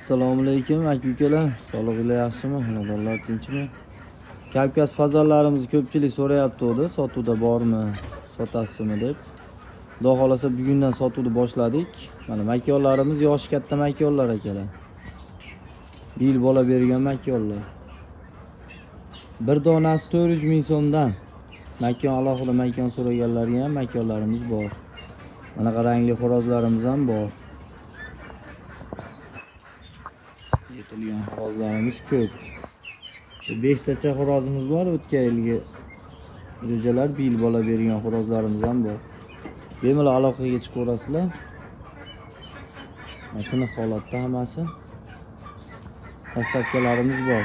Assalomu alaykum aka-ukalar. Sog'lig'inglar yaxshimi? Xonadonlar tinchmi? Kavkaz farzandlarimiz ko'pchilik so'rayapti edi, sotuvda bormi, sotasizmi deb. Xudo xolasa bugundan sotuvni boshladik. Mana makonlarimiz yoshi katta makonlar akalar. Bir yil bola bergan makonlar. Bir donasi 400 ming so'mdan. Makon alohida makon so'raganlarga ham makonlarimiz bor. Mana rangli xo'rozlarimiz ham bor. Yetilgan xorozlarimiz ko'p. 5 tacha xorozimiz bor, o'tgan yilgi rejalar bir yil bola bergan xorozlarimiz ham bor. Bemalol aloqaga chiqaverasizlar. Mana shuni holatda hammasi. Tasakkalarimiz bor.